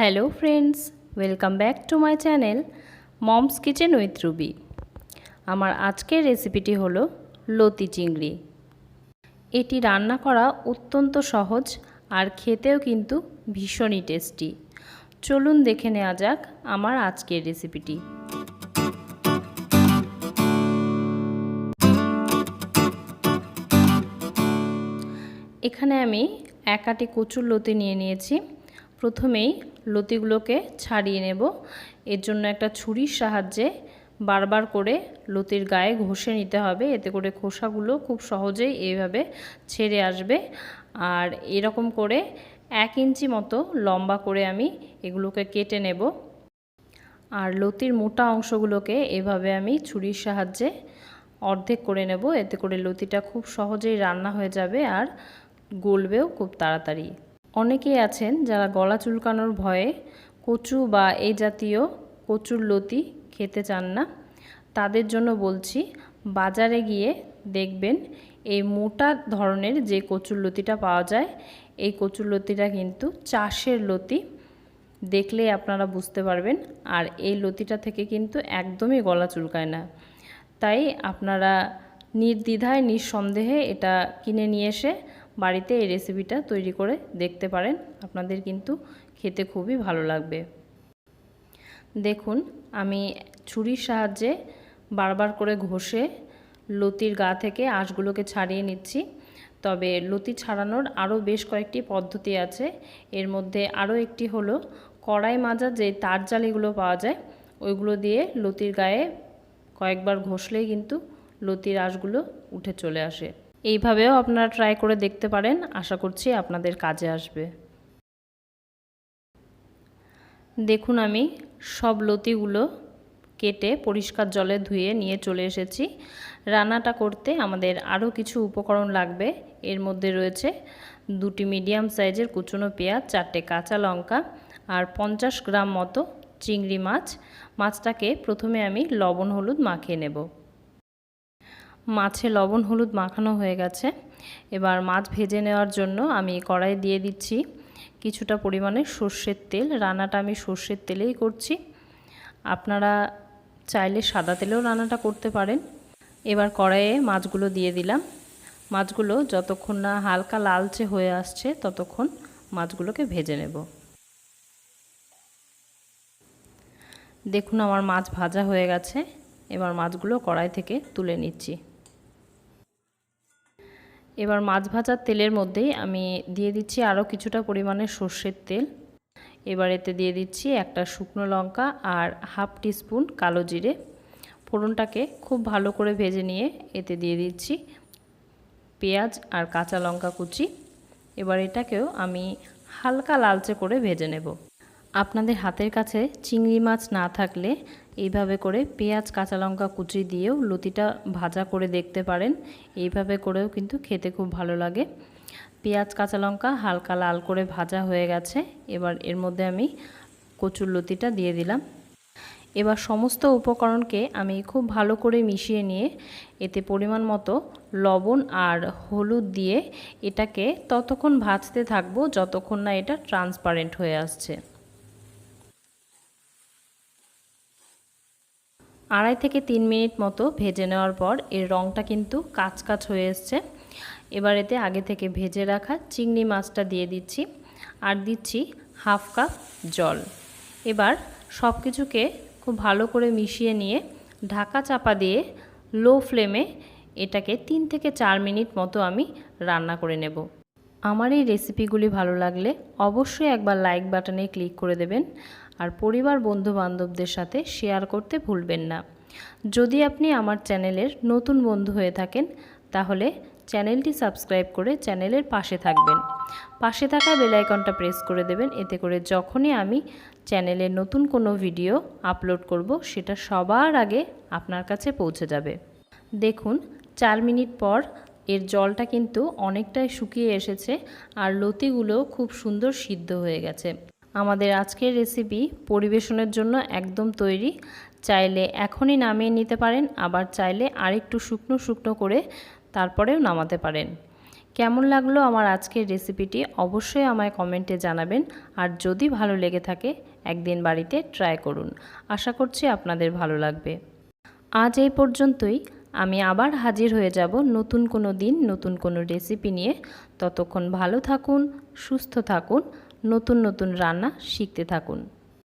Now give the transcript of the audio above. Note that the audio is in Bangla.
Hello friends, welcome back to my channel moms kitchen with Ruby. আমার আজকের রেসিপিটি হলো লতি চিংড়ি। এটি রান্না করা অত্যন্ত সহজ আর খেতেও কিন্তু ভীষণই টেস্টি। চলুন দেখে নেওয়া যাক আমার আজকের রেসিপিটি। এখানে আমি এক আটি কচুর লতি নিয়ে নিয়েছি। প্রথমেই লতিগুলোকে ছাড়িয়ে নেব। এর জন্য একটা ছুরির সাহায্যে বারবার করে লতির গায়ে ঘষে নিতে হবে, এতে করে খোসাগুলো খুব সহজেই এইভাবে ছেড়ে আসবে। আর এরকম করে 1 ইঞ্চি মতো লম্বা করে আমি এগুলোকে কেটে নেব। আর লতির মোটা অংশগুলোকে এভাবে আমি ছুরির সাহায্যে অর্ধেক করে নেব, এতে করে লতিটা খুব সহজেই রান্না হয়ে যাবে আর গলবেও খুব তাড়াতাড়ি। অনেকেই আছেন যারা গলা চুলকানোর ভয়ে কচু বা এই জাতীয় কচুর লতি খেতে চান না। তাদের জন্য বলছি, বাজারে গিয়ে দেখবেন এই মোটা ধরনের যে কচুর লতিটা পাওয়া যায়, এই কচুর লতিটা কিন্তু চাষের লতি। দেখলেই আপনারা বুঝতে পারবেন। আর এই লতিটা থেকে কিন্তু একদমই গলা চুলকায় না। তাই আপনারা নির্দ্বিধায় নিঃসন্দেহে এটা কিনে নিয়ে এসে বাড়িতে এই রেসিপিটা তৈরি করে দেখতে পারেন। আপনাদের কিন্তু খেতে খুবই ভালো লাগবে। দেখুন, আমি ছুরির সাহায্যে বারবার করে ঘষে লতির গা থেকে আঁশগুলোকে ছাড়িয়ে নিচ্ছি। তবে লতি ছাড়ানোর আরও বেশ কয়েকটি পদ্ধতি আছে। এর মধ্যে আরও একটি হলো কড়াই মাজার যে তার জালিগুলো পাওয়া যায়, ওইগুলো দিয়ে লতির গায়ে কয়েকবার ঘষলেই কিন্তু লতির আঁশগুলো উঠে চলে আসে। এইভাবেও আপনারা ট্রাই করে দেখতে পারেন, আশা করছি আপনাদের কাজে আসবে। দেখুন, আমি সব লতিগুলো কেটে পরিষ্কার জলে ধুয়ে নিয়ে চলে এসেছি। রান্নাটা করতে আমাদের আরও কিছু উপকরণ লাগবে। এর মধ্যে রয়েছে 2টি মিডিয়াম সাইজের কুচনো পেঁয়াজ, 4টে কাঁচা লঙ্কা আর 50 গ্রাম মতো চিংড়ি মাছ। মাছটাকে প্রথমে আমি লবণ হলুদ মাখিয়ে নেব। মাছে লবণ হলুদ মাখানো হয়ে গেছে। এবার মাছ ভেজে নেওয়ার জন্য আমি কড়াই দিয়ে দিচ্ছি কিছুটা পরিমাণে সর্ষের তেল। রান্নাটা আমি সর্ষের তেলেই করছি, আপনারা চাইলে সাদা তেলেও রান্নাটা করতে পারেন। এবার কড়াইয়ে মাছগুলো দিয়ে দিলাম। মাছগুলো যতক্ষণ না হালকা লালচে হয়ে আসছে ততক্ষণ মাছগুলোকে ভেজে নেব। দেখুন, আমার মাছ ভাজা হয়ে গেছে। এবার মাছগুলো কড়াই থেকে তুলে নিচ্ছি। এবার মাছ ভাজার তেলের মধ্যেই আমি দিয়ে দিচ্ছি আরও কিছুটা পরিমাণে সর্ষের তেল। এবার এতে দিয়ে দিচ্ছি একটা শুকনো লঙ্কা আর হাফ টিস্পুন কালো জিরে। ফোড়নটাকে খুব ভালো করে ভেজে নিয়ে এতে দিয়ে দিচ্ছি পেঁয়াজ আর কাঁচা লঙ্কা কুচি। এবার এটাকেও আমি হালকা লালচে করে ভেজে নেব। আপনাদের হাতের কাছে চিংড়ি মাছ না থাকলে এইভাবে করে পেঁয়াজ কাঁচা লঙ্কা কুচি দিয়েও লতিটা ভাজা করে দেখতে পারেন। এইভাবে করেও কিন্তু খেতে খুব ভালো লাগে। পেঁয়াজ কাঁচা লঙ্কা হালকা লাল করে ভাজা হয়ে গেছে। এবার এর মধ্যে আমি কচুর লতিটা দিয়ে দিলাম। এবার সমস্ত উপকরণকে আমি খুব ভালো করে মিশিয়ে নিয়ে এতে পরিমাণ মতো লবণ আর হলুদ দিয়ে এটাকে ততক্ষণ ভাজতে থাকবো যতক্ষণ না এটা ট্রান্সপারেন্ট হয়ে আসছে। 2.5 থেকে 3 মিনিট মতো ভেজে নেওয়ার পর এর রঙটা কিন্তু কাঁচকাচ হয়ে এসছে। এবার এতে আগে থেকে ভেজে রাখা চিংড়ি মাছটা দিয়ে দিচ্ছি আর দিচ্ছি হাফ কাপ জল। এবার সব কিছুকে খুব ভালো করে মিশিয়ে নিয়ে ঢাকা চাপা দিয়ে লো ফ্লেমে এটাকে 3 থেকে 4 মিনিট মতো আমি রান্না করে নেব। আমার এই রেসিপিগুলি ভালো লাগলে অবশ্যই একবার লাইক বাটনে ক্লিক করে দেবেন আর পরিবার বন্ধু বান্ধবদের সাথে শেয়ার করতে ভুলবেন না। যদি আপনি আমার চ্যানেলের নতুন বন্ধু হয়ে থাকেন তাহলে চ্যানেলটি সাবস্ক্রাইব করে চ্যানেলের পাশে থাকবেন। পাশে থাকা বেল আইকনটা প্রেস করে দেবেন, এতে করে যখনই আমি চ্যানেলে নতুন কোনো ভিডিও আপলোড করব সেটা সবার আগে আপনার কাছে পৌঁছে যাবে। দেখুন, 4 মিনিট পর এর জলটা কিন্তু অনেকটাই শুকিয়ে এসেছে আর লতিগুলো খুব সুন্দর সিদ্ধ হয়ে গেছে। আমাদের আজকের রেসিপি পরিবেশনের জন্য একদম তৈরি। চাইলে এখনই নামিয়ে নিতে পারেন, আবার চাইলে আরেকটু শুকনো শুকনো করে তারপরেও নামাতে পারেন। কেমন লাগলো আমার আজকের রেসিপিটি অবশ্যই আমায় কমেন্টে জানাবেন। আর যদি ভালো লেগে থাকে একদিন বাড়িতে ট্রাই করুন। আশা করছি আপনাদের ভালো লাগবে। আজ এই পর্যন্তই। আমি আবার হাজির হয়ে যাব নতুন কোনো দিন নতুন কোনো রেসিপি নিয়ে। ততক্ষণ ভালো থাকুন, সুস্থ থাকুন, নতুন নতুন রান্না শিখতে থাকুন।